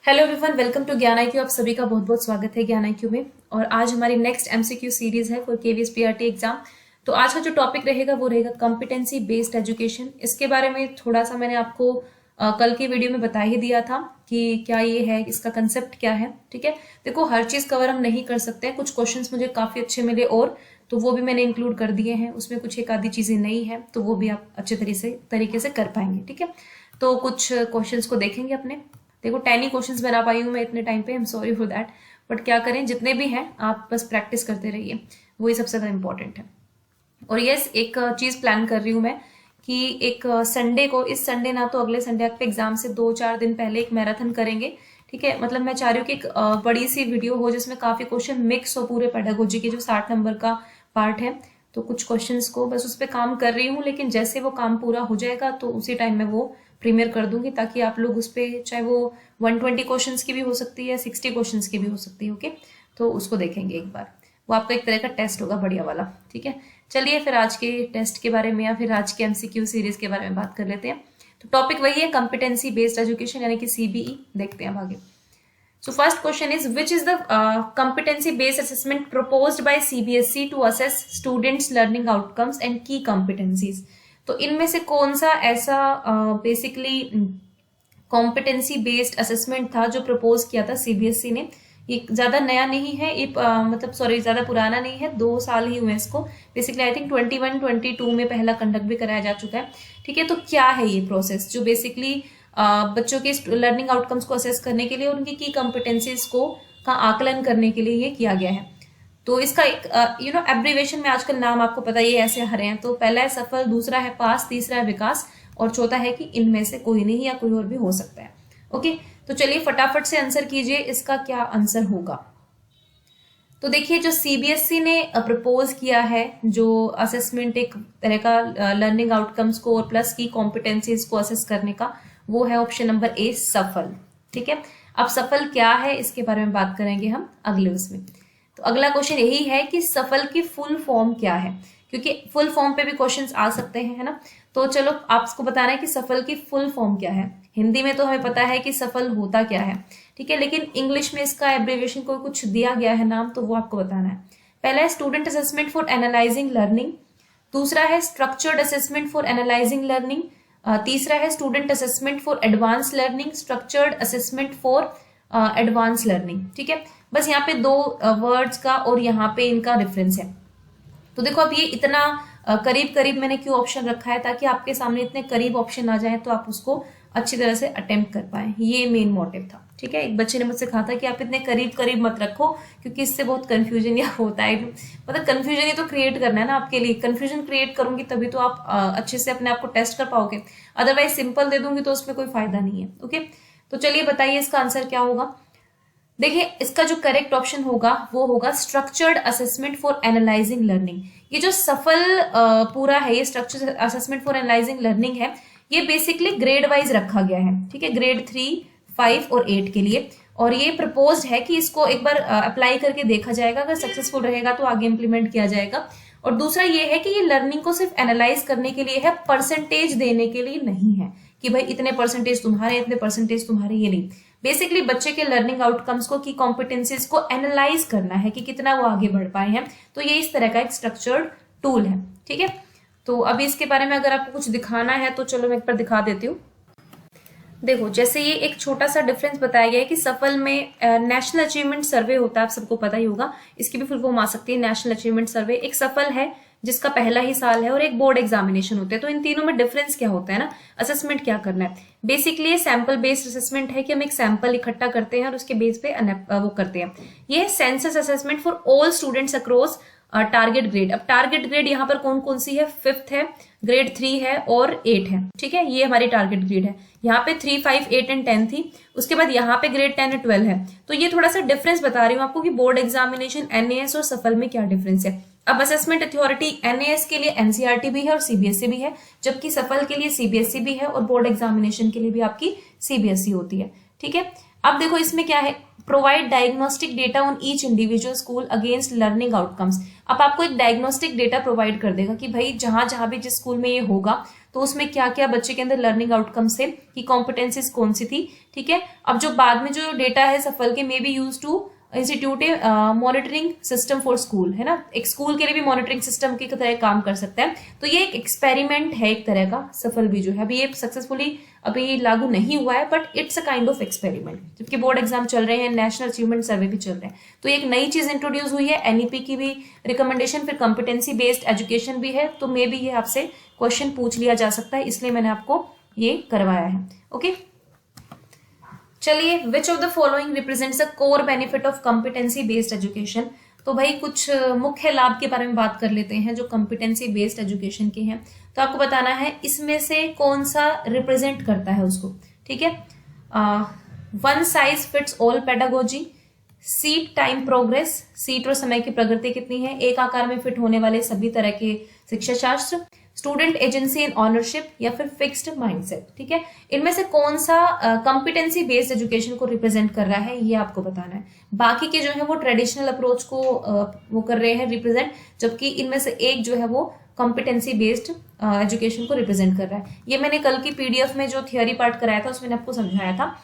Hello everyone, welcome to ज्ञान IQ। आप सभी का बहुत बहुत स्वागत है ज्ञान IQ में। और आज हमारी नेक्स्ट MCQ सीरीज है फॉर KVS PRT एग्जाम। तो आज का जो टॉपिक रहेगा वो रहेगा कॉम्पिटेंसी बेस्ड एजुकेशन। इसके बारे में थोड़ा सा मैंने आपको कल की वीडियो में बता ही दिया था कि क्या ये है, इसका कंसेप्ट क्या है। ठीक है, देखो हर चीज कवर हम नहीं कर सकते। कुछ क्वेश्चंस मुझे काफी अच्छे मिले और तो वो भी मैंने इंक्लूड कर दिए हैं। उसमें कुछ एक आधी चीजें नई है तो वो भी आप अच्छे तरीके से कर पाएंगे। ठीक है, तो कुछ क्वेश्चंस को देखेंगे अपने। देखो 10 ही क्वेश्चंस बना पाई हूँ मैं इतने टाइम पे, I am sorry for that. But क्या करें, जितने भी हैं आप बस प्रैक्टिस करते रहिए, वही सबसे ज्यादा इंपॉर्टेंट है। और यस, एक चीज प्लान कर रही हूँ मैं कि एक संडे को, इस संडे ना तो अगले संडे, आपके एग्जाम से 2-4 दिन पहले एक मैराथन करेंगे। ठीक है, मतलब मैं चाह रही हूँ कि एक बड़ी सी वीडियो हो जिसमें काफी क्वेश्चन मिक्स हो पूरे पेडागोजी के जो 60 नंबर का पार्ट है। तो कुछ क्वेश्चंस को बस उस पर काम कर रही हूँ, लेकिन जैसे वो काम पूरा हो जाएगा तो उसी टाइम में वो प्रीमियर कर दूंगी, ताकि आप लोग उस पर, चाहे वो 120 क्वेश्चंस की भी हो सकती है, 60 क्वेश्चंस की भी हो सकती है। ओके, तो उसको देखेंगे एक बार। वो आपका एक तरह का टेस्ट होगा, बढ़िया वाला। ठीक है, चलिए फिर आज के टेस्ट के बारे में या फिर आज के MCQ सीरीज के बारे में बात कर लेते हैं। तो टॉपिक वही है, कॉम्पिटेंसी बेस्ड एजुकेशन यानी कि CBE। देखते हैं अब आगे। So first question is, which is the competency based assessment proposed by CBSE to assess students learning outcomes and key competencies? तो इनमें से कौन सा ऐसा बेसिकली कॉम्पिटेंसी बेस्ड असेसमेंट था जो प्रपोज किया था CBSE ने। ये ज्यादा नया नहीं है, ये मतलब सॉरी ज्यादा पुराना नहीं है, 2 साल ही हुए इसको। बेसिकली आई थिंक 21-22 में पहला कंडक्ट भी कराया जा चुका है। ठीक है, तो क्या है ये प्रोसेस जो बेसिकली बच्चों के लर्निंग आउटकम्स को असेस करने के लिए, उनकी की कॉम्पिटेंसीज को का आकलन करने के लिए ये किया गया है। तो इसका एक एब्रीवेशन में आजकल नाम आपको पता ही है, ऐसे हरे हैं। तो पहला है सफल, दूसरा है पास, तीसरा है विकास और चौथा है कि इनमें से कोई नहीं या कोई और भी हो सकता है। ओके, तो चलिए फटाफट से आंसर कीजिए, इसका क्या आंसर होगा। तो देखिए, जो CBSE ने प्रपोज किया है जो असेसमेंट, एक तरह का लर्निंग आउटकम्स को और प्लस की कॉम्पिटेंसीज को असेस करने का, वो है ऑप्शन नंबर A, सफल। ठीक है, अब सफल क्या है इसके बारे में बात करेंगे हम अगले उसमें। तो अगला क्वेश्चन यही है कि सफल की फुल फॉर्म क्या है, क्योंकि फुल फॉर्म पे भी क्वेश्चंस आ सकते हैं, है ना। तो चलो आपको बताना है कि सफल की फुल फॉर्म क्या है। हिंदी में तो हमें पता है कि सफल होता क्या है, ठीक है, लेकिन इंग्लिश में इसका एब्रीविएशन को कुछ दिया गया है नाम, तो वो आपको बताना है। पहला है student assessment for analysing learning, दूसरा है structured assessment for analysing learning, तीसरा है student assessment for advance learning, structured assessment for advance learning. ठीक है, बस यहाँ पे 2 वर्ड्स का और यहाँ पे इनका डिफरेंस है। तो देखो, अब ये इतना करीब करीब मैंने क्यों ऑप्शन रखा है, ताकि आपके सामने इतने करीब ऑप्शन आ जाए तो आप उसको अच्छी तरह से अटेम्प्ट कर पाए। ये मेन मोटिव था। ठीक है, एक बच्चे ने मुझसे कहा था कि आप इतने करीब करीब मत रखो, क्योंकि इससे बहुत कंफ्यूजन या होता है। मतलब कंफ्यूजन ही तो क्रिएट करना है ना आपके लिए। कंफ्यूजन क्रिएट करूंगी तभी तो आप अच्छे से अपने आप को टेस्ट कर पाओगे, अदरवाइज सिंपल दे दूंगी तो उसमें कोई फायदा नहीं है। ओके, तो चलिए बताइए इसका आंसर क्या होगा। देखिए, इसका जो करेक्ट ऑप्शन होगा वो होगा structured assessment for analysing learning. ये जो सफल पूरा है, ये structured assessment for analysing learning है, ये बेसिकली ग्रेड वाइज रखा गया है। ठीक है, ग्रेड 3, 5 और 8 के लिए। और ये प्रपोज्ड है कि इसको एक बार अप्लाई करके देखा जाएगा, अगर सक्सेसफुल रहेगा तो आगे इंप्लीमेंट किया जाएगा। और दूसरा ये है कि ये लर्निंग को सिर्फ एनालाइज करने के लिए है, परसेंटेज देने के लिए नहीं है कि भाई इतने परसेंटेज तुम्हारे, इतने परसेंटेज तुम्हारे, ये नहीं। बेसिकली बच्चे के लर्निंग आउटकम्स को, की कॉम्पिटेंसीज को एनालाइज करना है कि कितना वो आगे बढ़ पाए हैं। तो ये इस तरह का एक स्ट्रक्चर्ड टूल है। ठीक है, तो अभी इसके बारे में अगर आपको कुछ दिखाना है तो चलो मैं एक बार दिखा देती हूँ। देखो, जैसे ये एक छोटा सा डिफरेंस बताया गया है कि सफल में नेशनल अचीवमेंट सर्वे होता है, आप सबको पता ही होगा। इसकी भी फुल फॉर्म आ सकती है नेशनल अचीवमेंट सर्वे। एक सफल है जिसका पहला ही साल है, और एक बोर्ड एग्जामिनेशन होते हैं। तो इन तीनों में डिफरेंस क्या होता है ना, असेसमेंट क्या करना है। बेसिकली ये सैंपल बेस्ड असेसमेंट है कि हम एक सैंपल इकट्ठा करते हैं और उसके बेस पे वो करते हैं। ये है census assessment for all students across target grade. अब टारगेट ग्रेड यहाँ पर कौन कौन सी है, 5th है, ग्रेड 3 है और 8 है। ठीक है, ये हमारी टारगेट ग्रेड है। यहाँ पे 3, 5, 8 एंड 10 थी। उसके बाद यहाँ पे ग्रेड 10 और 12 है। तो ये थोड़ा सा डिफरेंस बता रही हूँ आपको कि बोर्ड एग्जामिनेशन NAS और सफल में क्या डिफरेंस है। अब असेसमेंट अथॉरिटी NAS के लिए NCERT भी है और CBSE भी है, जबकि सफल के लिए CBSE भी है और बोर्ड एग्जामिनेशन के लिए भी आपकी CBSE होती है। ठीक है, अब देखो इसमें क्या है, provide diagnostic data on each individual school against learning outcomes. अब आपको एक डायग्नोस्टिक डेटा प्रोवाइड कर देगा कि भाई जहां जहां भी जिस स्कूल में ये होगा तो उसमें क्या क्या बच्चे के अंदर लर्निंग आउटकम्स थे, कि कॉम्पिटेंसीज कौन सी थी। ठीक है, अब जो बाद में जो डेटा है सफल के may be used to institute monitoring system for school, है ना, एक स्कूल के लिए भी मॉनिटरिंग सिस्टम की तरह काम कर सकता है। तो ये एक एक्सपेरिमेंट है एक तरह का, सफल भी जो है अभी ये सक्सेसफुली अभी लागू नहीं हुआ है, but it's a kind of experiment. जबकि बोर्ड एग्जाम चल रहे हैं, नेशनल अचीवमेंट सर्वे भी चल रहे हैं, तो एक नई चीज इंट्रोड्यूस हुई है, एनईपी की भी रिकमेंडेशन, फिर कॉम्पिटेंसी बेस्ड एजुकेशन भी है, तो मे बी ये आपसे क्वेश्चन पूछ लिया जा सकता है, इसलिए मैंने आपको ये करवाया है। ओके, चलिए, which of the following represents the core benefit of competency based education. तो भाई कुछ मुख्य लाभ के बारे में बात कर लेते हैं जो कॉम्पिटेंसी बेस्ड एजुकेशन के हैं। तो आपको बताना है इसमें से कौन सा रिप्रेजेंट करता है उसको। ठीक है, one size fits all pedagogy, seat time progress, seat और समय की प्रगति कितनी है, एक आकार में फिट होने वाले सभी तरह के शिक्षा शास्त्र, स्टूडेंट एजेंसी एंड ऑनरशिप, या फिर फिक्स्ड माइंडसेट। ठीक है, इनमें से कौन सा कॉम्पिटेंसी बेस्ड एजुकेशन को रिप्रेजेंट कर रहा है ये आपको बताना है। बाकी के जो है वो ट्रेडिशनल अप्रोच को वो कर रहे हैं रिप्रेजेंट, जबकि इनमें से एक जो है वो कॉम्पिटेंसी बेस्ड एजुकेशन को रिप्रेजेंट कर रहा है। ये मैंने कल की पीडीएफ में जो थियोरी पार्ट कराया था उसमें आपको समझाया था।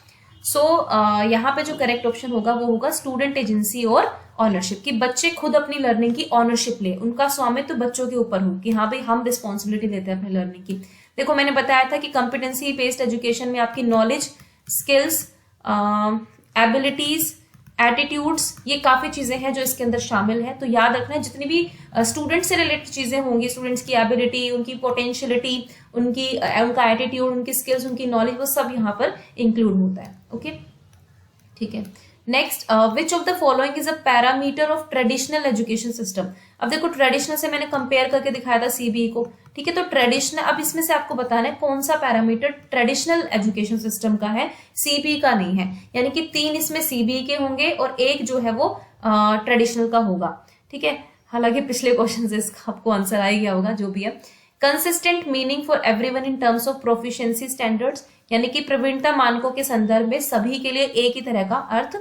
यहाँ पे जो करेक्ट ऑप्शन होगा वो होगा स्टूडेंट एजेंसी और ऑनरशिप, कि बच्चे खुद अपनी लर्निंग की ऑनरशिप ले, उनका स्वामित्व बच्चों के ऊपर हो, कि हाँ भाई हम रिस्पॉन्सिबिलिटी लेते हैं अपनी लर्निंग की। देखो मैंने बताया था कि कॉम्पिटेंसी बेस्ड एजुकेशन में आपकी नॉलेज, स्किल्स, एबिलिटीज, एटीट्यूड्स, ये काफी चीजें हैं जो इसके अंदर शामिल है। तो याद रखना जितनी भी स्टूडेंट से रिलेटेड चीजें होंगी, स्टूडेंट्स की एबिलिटी, उनकी पोटेंशियलिटी, उनका एटीट्यूड, उनकी स्किल्स, उनकी नॉलेज, वो सब यहाँ पर इंक्लूड होता है। ओके, ठीक है। Next, which of the following is a parameter of traditional education system. अब देखो ट्रेडिशनल से मैंने कंपेयर करके दिखाया था सीबीई को। ठीक है, तो ट्रेडिशनल, अब इसमें से आपको बताना है कौन सा पैरामीटर ट्रेडिशनल एजुकेशन सिस्टम का है, सीबीई का नहीं है। यानी कि 3 इसमें सीबीई के होंगे और 1 जो है वो ट्रेडिशनल का होगा। ठीक है, हालांकि पिछले क्वेश्चन से इसका आपको आंसर आ गया होगा, जो भी है। Consistent meaning for everyone in terms of proficiency standards, यानी कि प्रवीणता मानकों के संदर्भ में सभी के लिए एक ही तरह का अर्थ।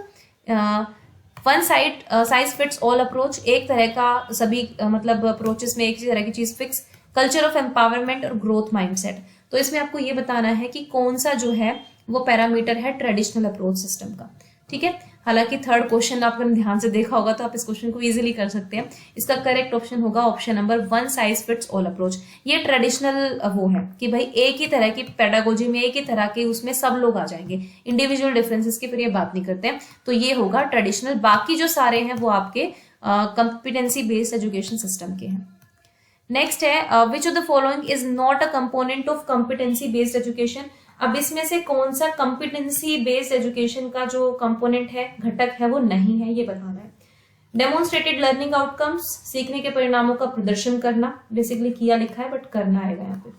One size fits all approach, एक तरह का सभी मतलब अप्रोचेस में एक ही तरह की चीज फिक्स। कल्चर ऑफ एम्पावरमेंट और ग्रोथ माइंडसेट, तो इसमें आपको ये बताना है कि कौन सा जो है वो पैरामीटर है ट्रेडिशनल अप्रोच सिस्टम का। ठीक है, हालांकि थर्ड क्वेश्चन आपने ध्यान से देखा होगा तो आप इस क्वेश्चन को इजीली कर सकते हैं। इसका करेक्ट ऑप्शन होगा option number 1, size fits all approach. ये ट्रेडिशनल वो है कि भाई एक ही तरह की पेडागोजी में, एक ही तरह के उसमें सब लोग आ जाएंगे, इंडिविजुअल डिफरेंसेस की फिर ये बात नहीं करते हैं, तो ये होगा ट्रेडिशनल। बाकी जो सारे हैं वो आपके कॉम्पिटेंसी बेस्ड एजुकेशन सिस्टम के हैं। नेक्स्ट है, which of the following is not a component of competency based education. अब इसमें से कौन सा कॉम्पिटेंसी बेस्ड एजुकेशन का जो कंपोनेंट है, घटक है, वो नहीं है, ये बताना है। डेमोन्स्ट्रेटेड लर्निंग आउटकम्स, सीखने के परिणामों का प्रदर्शन करना, बेसिकली किया लिखा है बट करना आएगा यहाँ पे।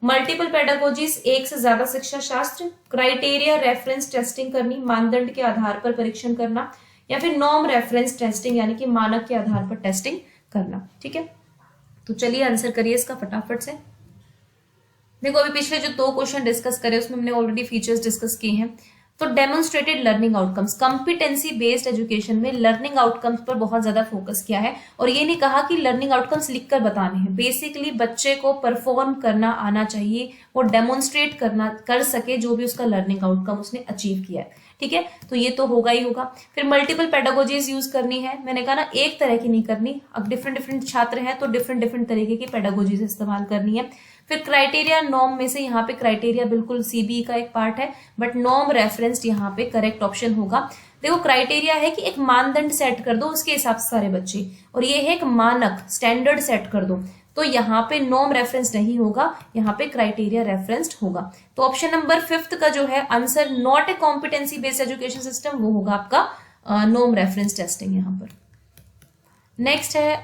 मल्टीपल पेडागोजीज, एक से ज्यादा शिक्षा शास्त्र। क्राइटेरिया रेफरेंस टेस्टिंग करनी, मानदंड के आधार पर परीक्षण करना, या फिर नॉर्म रेफरेंस टेस्टिंग, यानी कि मानक के आधार पर टेस्टिंग करना। ठीक है, तो चलिए आंसर करिए इसका फटाफट से। देखो अभी पिछले जो 2 क्वेश्चन डिस्कस करे उसमें हमने ऑलरेडी फीचर्स डिस्कस किए हैं। तो demonstrated learning outcomes, competency based education में लर्निंग आउटकम्स पर बहुत ज्यादा फोकस किया है, और ये नहीं कहा कि लर्निंग आउटकम्स लिखकर बताने हैं। बेसिकली बच्चे को परफॉर्म करना आना चाहिए, वो डेमोन्स्ट्रेट कर सके जो भी उसका लर्निंग आउटकम उसने अचीव किया है। ठीक है, तो ये तो होगा ही होगा। फिर मल्टीपल पेडागोजीज यूज करनी है, मैंने कहा ना एक तरह की नहीं करनी, अब डिफरेंट छात्र हैं तो डिफरेंट तरीके की पेडागोजीज इस्तेमाल करनी है। फिर क्राइटेरिया नॉर्म में से यहाँ पे क्राइटेरिया बिल्कुल सीबीई का एक पार्ट है, बट नॉर्म रेफरेंस्ड यहाँ पे करेक्ट ऑप्शन होगा। देखो क्राइटेरिया है कि एक मानदंड सेट कर दो उसके हिसाब से सारे बच्चे, और ये है एक मानक स्टैंडर्ड सेट कर दो, तो यहाँ पे नॉर्म रेफरेंस नहीं होगा, यहाँ पे क्राइटेरिया रेफरेंस्ड होगा। तो ऑप्शन नंबर 5 का जो है answer, not a competency based education system, वो होगा आपका नॉर्म रेफरेंस टेस्टिंग यहाँ पर। नेक्स्ट है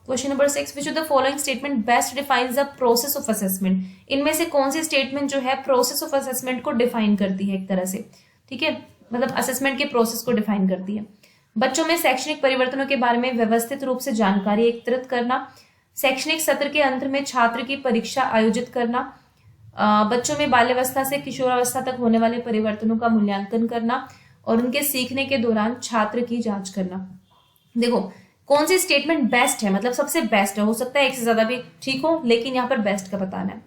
question number 6, which of the following statement best defines the process of assessment. इनमें से कौन सी स्टेटमेंट जो है प्रोसेस ऑफ असेसमेंट को डिफाइन करती है एक तरह से। ठीक है, मतलब असेसमेंट के प्रोसेस को डिफाइन करती है। बच्चों में शैक्षणिक परिवर्तनों के बारे में व्यवस्थित रूप से जानकारी एकत्रित करना, शैक्षणिक सत्र के अंत में छात्र की परीक्षा आयोजित करना, बच्चों में बाल्यावस्था से किशोरावस्था तक होने वाले परिवर्तनों का मूल्यांकन करना, और उनके सीखने के दौरान छात्र की जांच करना। देखो कौन सी स्टेटमेंट बेस्ट है, मतलब सबसे बेस्ट है, हो सकता है एक से ज्यादा भी ठीक हो, लेकिन यहाँ पर बेस्ट का बताना है।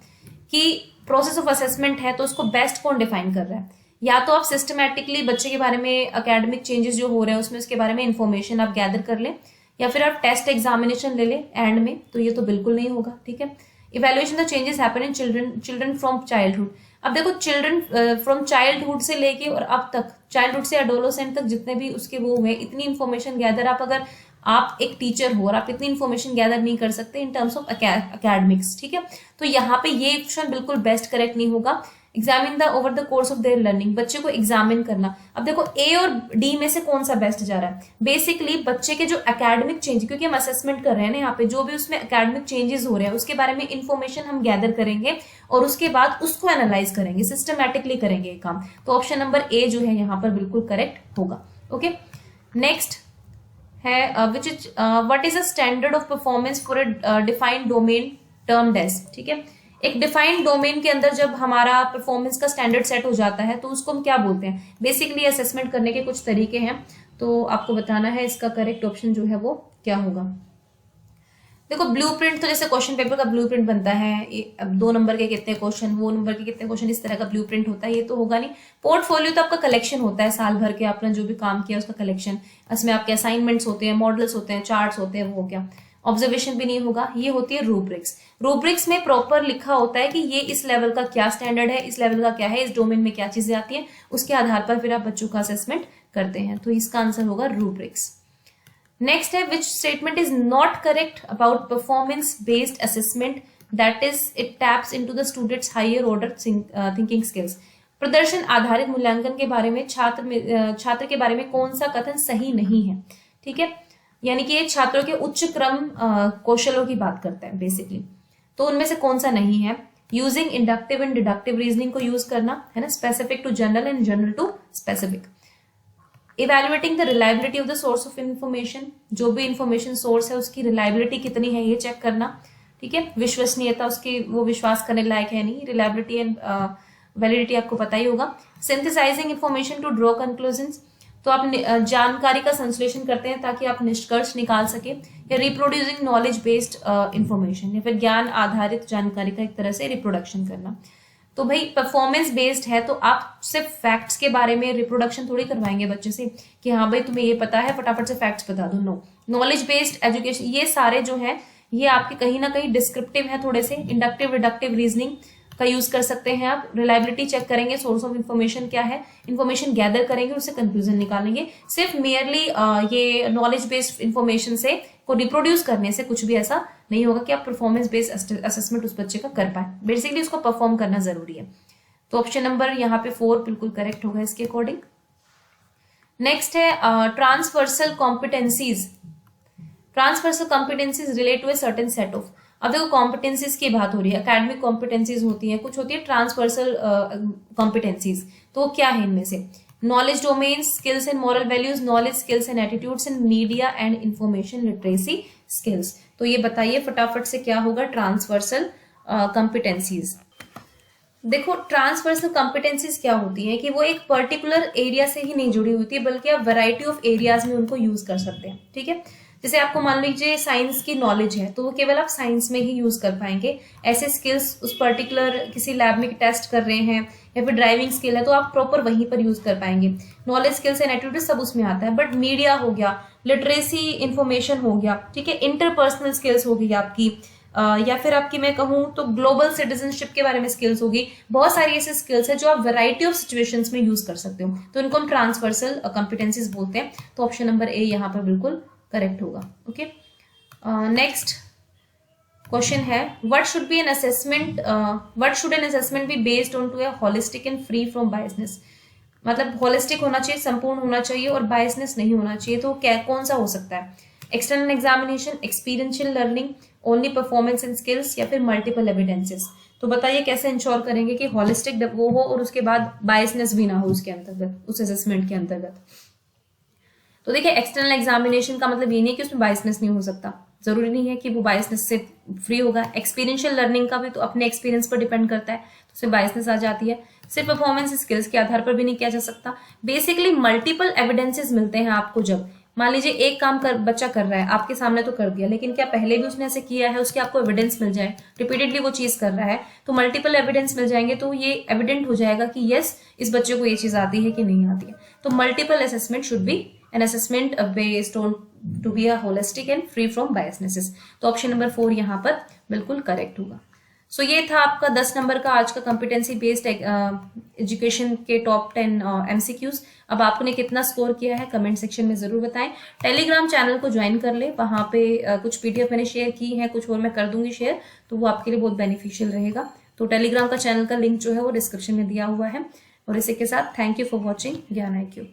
कि प्रोसेस ऑफ असेसमेंट है तो उसको बेस्ट कौन डिफाइन कर रहा है। या तो आप सिस्टमैटिकली बच्चे के बारे में एकेडमिक चेंजेस जो हो रहे हैं उसमें उसके बारे में इंफॉर्मेशन आप गैदर कर लें, या फिर आप टेस्ट एग्जामिनेशन ले लें एंड में, तो ये तो बिल्कुल नहीं होगा। ठीक है, evaluation the changes happen in children from childhood. अब देखो चिल्ड्रन फ्रॉम चाइल्डहुड से लेके और अब तक, चाइल्डहुड से एडोलेसेंट तक जितने भी उसके वो हुए, इतनी इन्फॉर्मेशन गैदर आप एक टीचर हो और आप इतनी इन्फॉर्मेशन गैदर नहीं कर सकते इन टर्म्स ऑफ एकेडमिक्स। ठीक है, तो यहाँ पे ये ऑप्शन बिल्कुल बेस्ट करेक्ट नहीं होगा। Examine the over the course of their learning, बच्चे को एग्जामिन करना। अब देखो ए और डी में से कौन सा बेस्ट जा रहा है। बेसिकली बच्चे के जो एकेडमिक चेंज, क्योंकि हम असेसमेंट कर रहे हैं ना यहाँ पे, जो भी उसमें एकेडमिक चेंजेस हो रहे हैं उसके बारे में इंफॉर्मेशन हम गैदर करेंगे और उसके बाद उसको एनालाइज करेंगे, सिस्टमैटिकली करेंगे ये काम। तो ऑप्शन नंबर ए जो है यहाँ पर बिल्कुल करेक्ट होगा। ओके, नेक्स्ट है which is what is a standard of performance for a defined domain termed as. ठीक है, एक डिफाइंड डोमेन के अंदर जब हमारा परफॉर्मेंस का स्टैंडर्ड सेट हो जाता है तो उसको हम क्या बोलते हैं। बेसिकली असेसमेंट करने के कुछ तरीके हैं, तो आपको बताना है इसका करेक्ट ऑप्शन जो है वो क्या होगा। देखो ब्लूप्रिंट, तो जैसे क्वेश्चन पेपर का ब्लूप्रिंट बनता है, अब 2 नंबर के कितने क्वेश्चन, वो नंबर के कितने क्वेश्चन, इस तरह का ब्लूप्रिंट होता है, ये तो होगा नहीं। पोर्टफोलियो तो आपका कलेक्शन होता है साल भर के आपने जो भी काम किया उसका कलेक्शन, इसमें आपके असाइनमेंट्स होते हैं, मॉडल्स होते हैं, चार्ट्स होते हैं, वो हो गया। ऑब्जर्वेशन भी नहीं होगा, ये होती है रूब्रिक्स। रूब्रिक्स में प्रॉपर लिखा होता है कि ये इस लेवल का क्या स्टैंडर्ड है, इस लेवल का क्या है, इस डोमेन में क्या चीजें आती हैं, उसके आधार पर फिर आप बच्चों का असेसमेंट करते हैं। तो इसका आंसर होगा रूब्रिक्स। नेक्स्ट है which statement is not correct about performance based assessment, that is it taps into the students higher order thinking skills. प्रदर्शन आधारित मूल्यांकन के बारे में छात्र के बारे में कौन सा कथन सही नहीं है। ठीक है, यानी कि ये छात्रों के उच्च क्रम कौशलों की बात करता है बेसिकली, तो उनमें से कौन सा नहीं है। Using inductive and deductive reasoning को यूज करना है ना, specific to general and general to specific. Evaluating the reliability of the source of information, जो भी इंफॉर्मेशन सोर्स है उसकी रिलायबिलिटी कितनी है ये चेक करना। ठीक है, विश्वसनीयता उसकी, वो विश्वास करने लायक है नहीं, रिलायबिलिटी एंड वैलिडिटी आपको पता ही होगा। Synthesising information to draw conclusions, तो आप जानकारी का संश्लेषण करते हैं ताकि आप निष्कर्ष निकाल सके। या रिप्रोड्यूसिंग नॉलेज बेस्ड इंफॉर्मेशन, या फिर ज्ञान आधारित जानकारी का एक तरह से रिप्रोडक्शन करना। तो भाई परफॉर्मेंस बेस्ड है तो आप सिर्फ फैक्ट्स के बारे में रिप्रोडक्शन थोड़ी करवाएंगे बच्चे से कि हाँ भाई तुम्हें ये पता है फटाफट से फैक्ट्स बता दो। नो, नॉलेज बेस्ड एजुकेशन, ये सारे जो है ये आपके कहीं ना कहीं डिस्क्रिप्टिव है थोड़े से। इंडक्टिव डिडक्टिव रीजनिंग का यूज कर सकते हैं आप। रिलायबिलिटी चेक करेंगे, सोर्स ऑफ इन्फॉर्मेशन क्या है, इन्फॉर्मेशन गैदर करेंगे, उससे कंक्लूजन निकालेंगे। सिर्फ मेयरली ये नॉलेज बेस्ड इन्फॉर्मेशन से को रिप्रोड्यूस करने से कुछ भी ऐसा नहीं होगा कि आप परफॉर्मेंस बेस्ड असेसमेंट उस बच्चे का कर पाए। बेसिकली उसको परफॉर्म करना जरूरी है। तो ऑप्शन नंबर यहाँ पे 4 बिल्कुल करेक्ट होगा इसके अकॉर्डिंग। नेक्स्ट है transversal competencies. Transversal competencies relate to a certain set of. अब देखो कॉम्पिटेंसीज की बात हो रही है, एकेडमिक कॉम्पिटेंसीज होती है, कुछ होती है ट्रांसवर्सल कॉम्पिटेंसीज। तो क्या है इनमें से, knowledge domain, skills and moral values, knowledge skills and attitudes and media and information literacy skills. तो ये बताइए फटाफट से क्या होगा ट्रांसवर्सल कॉम्पिटेंसीज। देखो ट्रांसवर्सल कॉम्पिटेंसीज क्या होती है कि वो एक पर्टिकुलर एरिया से ही नहीं जुड़ी होती है, बल्कि आप वैरायटी ऑफ एरियाज में उनको यूज कर सकते हैं। ठीक है, जैसे आपको मान लीजिए साइंस की नॉलेज है तो वो केवल आप साइंस में ही यूज कर पाएंगे। ऐसे स्किल्स उस पर्टिकुलर किसी लैब में टेस्ट कर रहे हैं, या फिर ड्राइविंग स्किल है तो आप प्रॉपर वहीं पर यूज कर पाएंगे। नॉलेज स्किल्स एंड एटीट्यूड सब उसमें आता है। बट मीडिया हो गया, लिटरेसी इंफॉर्मेशन हो गया, ठीक है, इंटरपर्सनल स्किल्स हो गई आपकी, या फिर आपकी मैं कहूं तो ग्लोबल सिटीजनशिप के बारे में स्किल्स होगी। बहुत सारी ऐसी स्किल्स है जो आप वैरायटी ऑफ सिचुएशंस में यूज कर सकते हो, तो इनको हम ट्रांसवर्सल कॉम्पिटेंसीज बोलते हैं। तो ऑप्शन नंबर ए यहाँ पर बिल्कुल करेक्ट होगा। ओके, नेक्स्ट क्वेश्चन है what should be an assessment, what should an assessment be based on to a holistic and free from biasness. मतलब होलिस्टिक होना चाहिए, संपूर्ण होना चाहिए और बायसनेस नहीं होना चाहिए। तो क्या कौन सा हो सकता है, external examination, experiential learning, only performance and skills, या फिर मल्टीपल एविडेंसेस। तो बताइए कैसे इंश्योर करेंगे कि होलिस्टिक वो हो और उसके बाद बायसनेस भी ना हो उसके अंतर्गत, उस असेसमेंट के अंतर्गत। तो देखिए एक्सटर्नल एग्जामिनेशन का मतलब ये नहीं कि उसमें बायसनेस नहीं हो सकता, जरूरी नहीं है कि वो बायसनेस से फ्री होगा। एक्सपीरियंशियल लर्निंग का भी तो अपने एक्सपीरियंस पर डिपेंड करता है, तो उसमें बायसनेस आ जाती है। सिर्फ परफॉर्मेंस स्किल्स के आधार पर भी नहीं किया जा सकता। बेसिकली मल्टीपल एविडेंसेस मिलते हैं आपको, जब मान लीजिए एक काम बच्चा कर रहा है, आपके सामने तो कर दिया, लेकिन क्या पहले भी उसने ऐसे किया है, उसके आपको एविडेंस मिल जाए, रिपीटेडली वो चीज कर रहा है, तो मल्टीपल एविडेंस मिल जाएंगे, तो ये एविडेंट हो जाएगा कि यस इस बच्चे को ये चीज आती है कि नहीं आती है। तो multiple assessment should be an assessment based on to be a holistic and free from biasnesses. तो ऑप्शन नंबर 4 यहाँ पर बिल्कुल करेक्ट होगा। सो ये था आपका 10 नंबर का आज का कॉम्पिटेंसी बेस्ड एजुकेशन के टॉप 10 एमसीक्यूज। अब आपने कितना स्कोर किया है कमेंट सेक्शन में जरूर बताएं। टेलीग्राम चैनल को ज्वाइन कर ले, वहां पे कुछ पीडीएफ मैंने शेयर की है, कुछ और मैं कर दूंगी शेयर, तो वो आपके लिए बहुत बेनिफिशियल रहेगा। तो टेलीग्राम का चैनल का लिंक जो है वो डिस्क्रिप्शन में दिया हुआ है। और इसी के साथ थैंक यू फॉर वॉचिंग ज्ञान IQ।